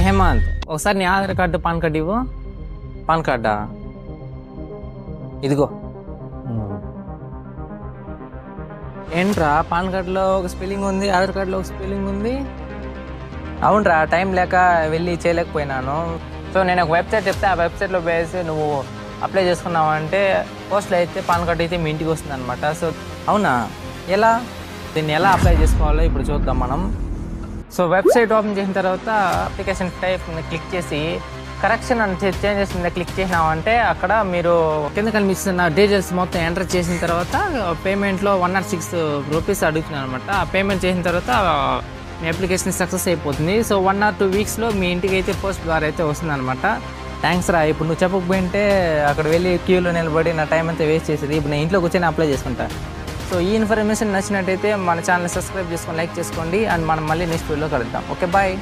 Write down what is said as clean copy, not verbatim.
హేమంత్, ఒకసారి నీ Aadhaar card pan card ఇవ్వు. పాన్ కార్డా? ఇదిగో. ఏంట్రా, పాన్ కార్డులో ఒక స్పెల్లింగ్ ఉంది, ఆధార్ కార్డులో ఒక స్పెల్లింగ్ ఉంది. అవునరా, టైం లేక వెళ్ళి చేయలేకపోయినాను. సో నేను ఒక వెబ్సైట్ చెప్తే ఆ వెబ్సైట్లో వేసి నువ్వు అప్లై చేసుకున్నావు అంటే పోస్ట్లో అయితే పాన్ కార్డు అయితే మీ ఇంటికి వస్తుంది అనమాట. సో అవునా, ఎలా దీన్ని ఎలా అప్లై చేసుకోవాలో ఇప్పుడు చూద్దాం మనం. సో వెబ్సైట్ ఓపెన్ చేసిన తర్వాత అప్లికేషన్ టైప్ క్లిక్ చేసి కరెక్షన్ అండ్ చేంజెస్ మీద క్లిక్ చేసినామంటే అక్కడ మీరు కింద కనిపిస్తున్న డీటెయిల్స్ మొత్తం ఎంటర్ చేసిన తర్వాత పేమెంట్లో 106 రూపీస్ అడుగుతున్నాను అనమాట. ఆ పేమెంట్ చేసిన తర్వాత మీ అప్లికేషన్ సక్సెస్ అయిపోతుంది. సో 1 or 2 వీక్స్లో మీ ఇంటికి అయితే పోస్ట్ ద్వారా అయితే వస్తుంది అనమాట. థ్యాంక్స్ రా, ఇప్పుడు నువ్వు చెప్పకపోయింటే అక్కడ వెళ్ళి క్యూలో నిలబడి నా టైం అంతా వేస్ట్ చేసేది. ఇప్పుడు నేను ఇంట్లో కూర్చొని అప్లై చేసుకుంటా. సో ఈ ఇన్ఫర్మేషన్ నచ్చినట్టయితే మన ఛానల్ సబ్స్క్రైబ్ చేసుకొని లైక్ చేసుకోండి. అండ్ మనం మళ్ళీ నెక్స్ట్ వీడియోలో కలుద్దాం. Okay, bye.